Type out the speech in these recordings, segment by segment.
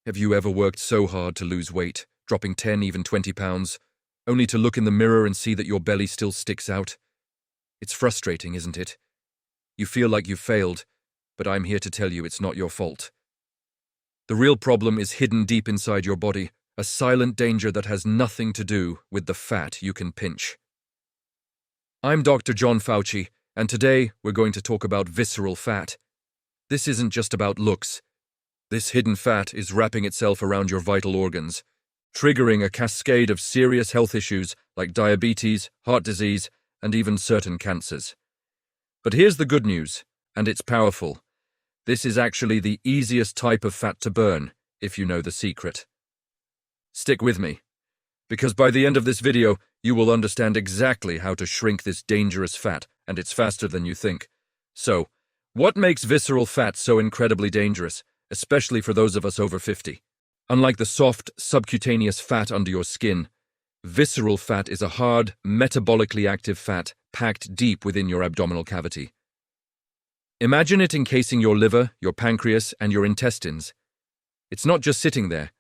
Have you ever worked so hard to lose weight, dropping 10, even 20 pounds, only to look in the mirror and see that your belly still sticks out? It's frustrating, isn't it? You feel like you've failed, but I'm here to tell you it's not your fault. The real problem is hidden deep inside your body, a silent danger that has nothing to do with the fat you can pinch. I'm Dr. John Fauci, and today we're going to talk about visceral fat. This isn't just about looks. This hidden fat is wrapping itself around your vital organs, triggering a cascade of serious health issues like diabetes, heart disease, and even certain cancers. But here's the good news, and it's powerful. This is actually the easiest type of fat to burn, if you know the secret. Stick with me, because by the end of this video, you will understand exactly how to shrink this dangerous fat, and it's faster than you think. So, what makes visceral fat so incredibly dangerous, especially for those of us over 50? Unlike the soft, subcutaneous fat under your skin, visceral fat is a hard, metabolically active fat packed deep within your abdominal cavity. Imagine it encasing your liver, your pancreas, and your intestines. It's not just sitting there.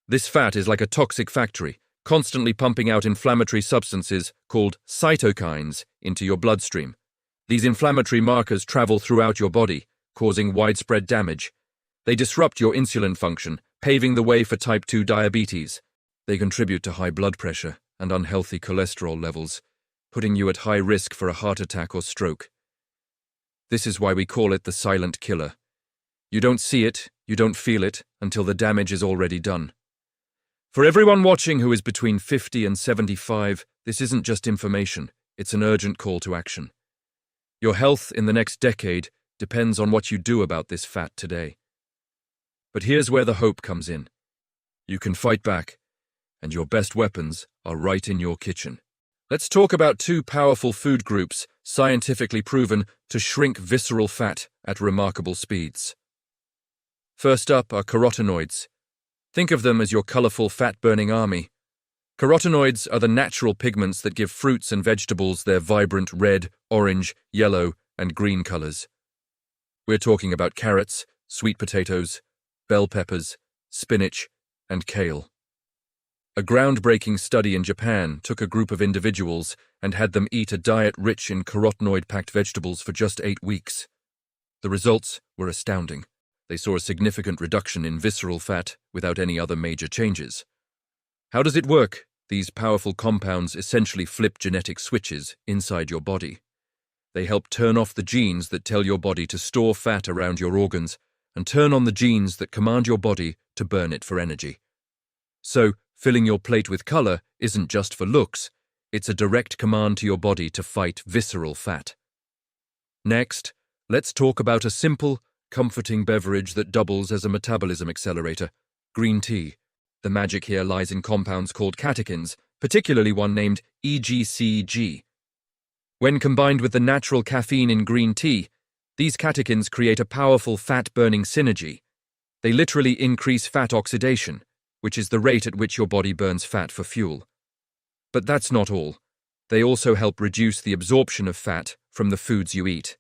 This fat is like a toxic factory, constantly pumping out inflammatory substances called cytokines into your bloodstream. These inflammatory markers travel throughout your body, causing widespread damage. They disrupt your insulin function, paving the way for type 2 diabetes. They contribute to high blood pressure and unhealthy cholesterol levels, putting you at high risk for a heart attack or stroke. This is why we call it the silent killer. You don't see it, you don't feel it, until the damage is already done. For everyone watching who is between 50 and 75, this isn't just information, it's an urgent call to action. Your health in the next decade depends on what you do about this fat today. But here's where the hope comes in. You can fight back, and your best weapons are right in your kitchen. Let's talk about two powerful food groups scientifically proven to shrink visceral fat at remarkable speeds. First up are carotenoids. Think of them as your colorful fat-burning army. Carotenoids are the natural pigments that give fruits and vegetables their vibrant red, orange, yellow, and green colors. We're talking about carrots, sweet potatoes, bell peppers, spinach, and kale. A groundbreaking study in Japan took a group of individuals and had them eat a diet rich in carotenoid-packed vegetables for just 8 weeks. The results were astounding. They saw a significant reduction in visceral fat without any other major changes. How does it work? These powerful compounds essentially flip genetic switches inside your body. They help turn off the genes that tell your body to store fat around your organs and turn on the genes that command your body to burn it for energy. So, filling your plate with color isn't just for looks, it's a direct command to your body to fight visceral fat. Next, let's talk about a simple, comforting beverage that doubles as a metabolism accelerator: green tea. The magic here lies in compounds called catechins, particularly one named EGCG. When combined with the natural caffeine in green tea, these catechins create a powerful fat-burning synergy. They literally increase fat oxidation, which is the rate at which your body burns fat for fuel. But that's not all. They also help reduce the absorption of fat from the foods you eat.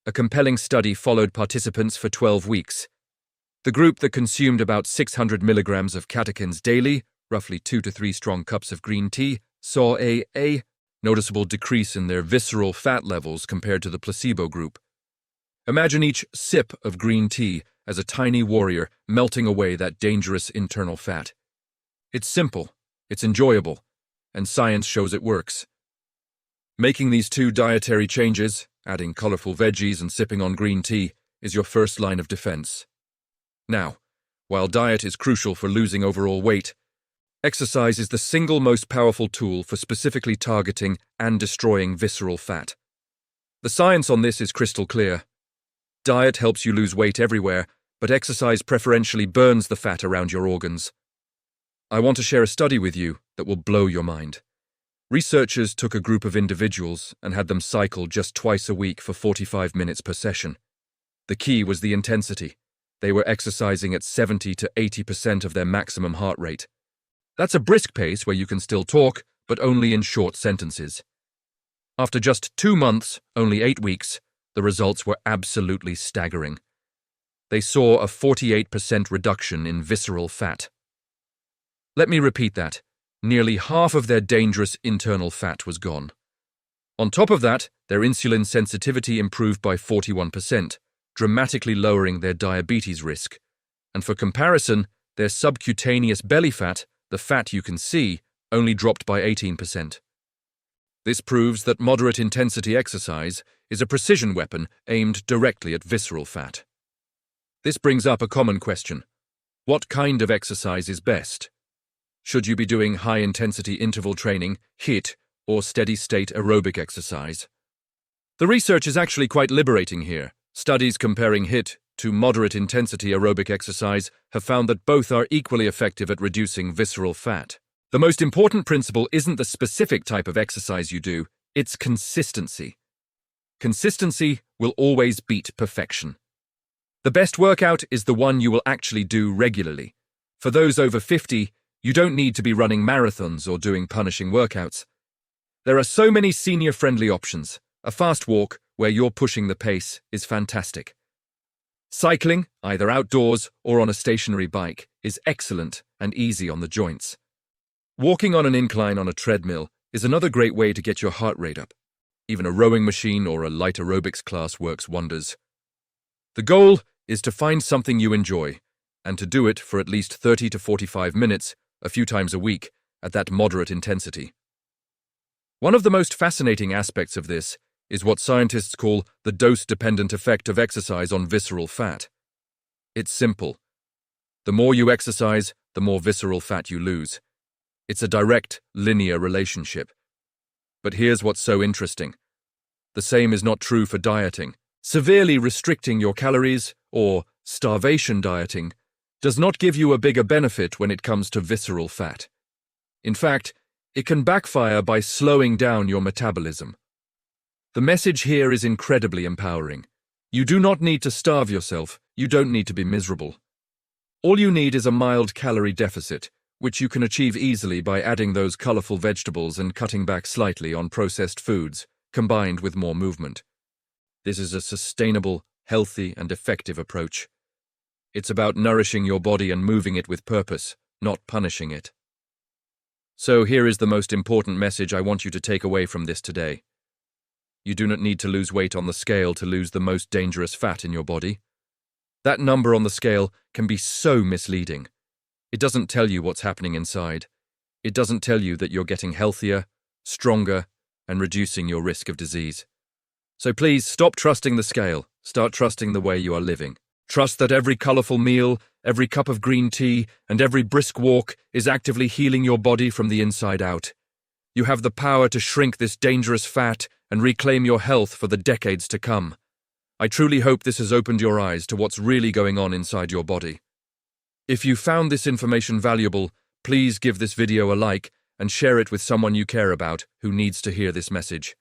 A compelling study followed participants for 12 weeks. The group that consumed about 600 milligrams of catechins daily, roughly 2 to 3 strong cups of green tea, saw a noticeable decrease in their visceral fat levels compared to the placebo group. Imagine each sip of green tea as a tiny warrior melting away that dangerous internal fat. It's simple, it's enjoyable, and science shows it works. Making these two dietary changes, adding colorful veggies and sipping on green tea, is your first line of defense. Now, while diet is crucial for losing overall weight, exercise is the single most powerful tool for specifically targeting and destroying visceral fat. The science on this is crystal clear. Diet helps you lose weight everywhere, but exercise preferentially burns the fat around your organs. I want to share a study with you that will blow your mind. Researchers took a group of individuals and had them cycle just twice a week for 45 minutes per session. The key was the intensity. They were exercising at 70 to 80% of their maximum heart rate. That's a brisk pace where you can still talk, but only in short sentences. After just 2 months, only 8 weeks, the results were absolutely staggering. they saw a 48% reduction in visceral fat. Let me repeat that. Nearly half of their dangerous internal fat was gone. On top of that, their insulin sensitivity improved by 41%, dramatically lowering their diabetes risk. And for comparison, their subcutaneous belly fat, the fat you can see, only dropped by 18%. This proves that moderate-intensity exercise is a precision weapon aimed directly at visceral fat. This brings up a common question. What kind of exercise is best? Should you be doing high-intensity interval training, HIIT, or steady-state aerobic exercise? The research is actually quite liberating here. Studies comparing HIIT to moderate-intensity aerobic exercise have found that both are equally effective at reducing visceral fat. The most important principle isn't the specific type of exercise you do, it's consistency. Consistency will always beat perfection. The best workout is the one you will actually do regularly. For those over 50, you don't need to be running marathons or doing punishing workouts. There are so many senior-friendly options. A fast walk, where you're pushing the pace, is fantastic. Cycling, either outdoors or on a stationary bike, is excellent and easy on the joints. Walking on an incline on a treadmill is another great way to get your heart rate up. Even a rowing machine or a light aerobics class works wonders. The goal is to find something you enjoy, and to do it for at least 30 to 45 minutes, a few times a week, at that moderate intensity. One of the most fascinating aspects of this is what scientists call the dose-dependent effect of exercise on visceral fat. It's simple. The more you exercise, the more visceral fat you lose. It's a direct, linear relationship. But here's what's so interesting. The same is not true for dieting. Severely restricting your calories, or starvation dieting, does not give you a bigger benefit when it comes to visceral fat. In fact, it can backfire by slowing down your metabolism. The message here is incredibly empowering. You do not need to starve yourself, you don't need to be miserable. All you need is a mild calorie deficit, which you can achieve easily by adding those colorful vegetables and cutting back slightly on processed foods, combined with more movement. This is a sustainable, healthy, and effective approach. It's about nourishing your body and moving it with purpose, not punishing it. So here is the most important message I want you to take away from this today. You do not need to lose weight on the scale to lose the most dangerous fat in your body. That number on the scale can be so misleading. It doesn't tell you what's happening inside. It doesn't tell you that you're getting healthier, stronger, and reducing your risk of disease. So please stop trusting the scale. Start trusting the way you are living. Trust that every colorful meal, every cup of green tea, and every brisk walk is actively healing your body from the inside out. You have the power to shrink this dangerous fat and reclaim your health for the decades to come. I truly hope this has opened your eyes to what's really going on inside your body. If you found this information valuable, please give this video a like and share it with someone you care about who needs to hear this message.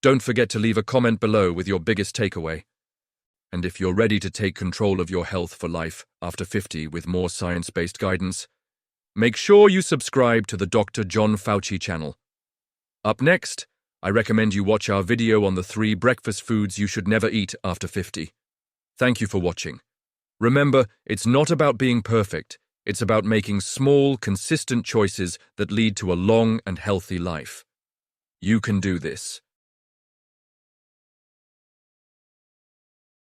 Don't forget to leave a comment below with your biggest takeaway. And if you're ready to take control of your health for life after 50 with more science-based guidance, make sure you subscribe to the Dr. John Fauci channel. Up next, I recommend you watch our video on the 3 breakfast foods you should never eat after 50. Thank you for watching. Remember, it's not about being perfect. It's about making small, consistent choices that lead to a long and healthy life. You can do this.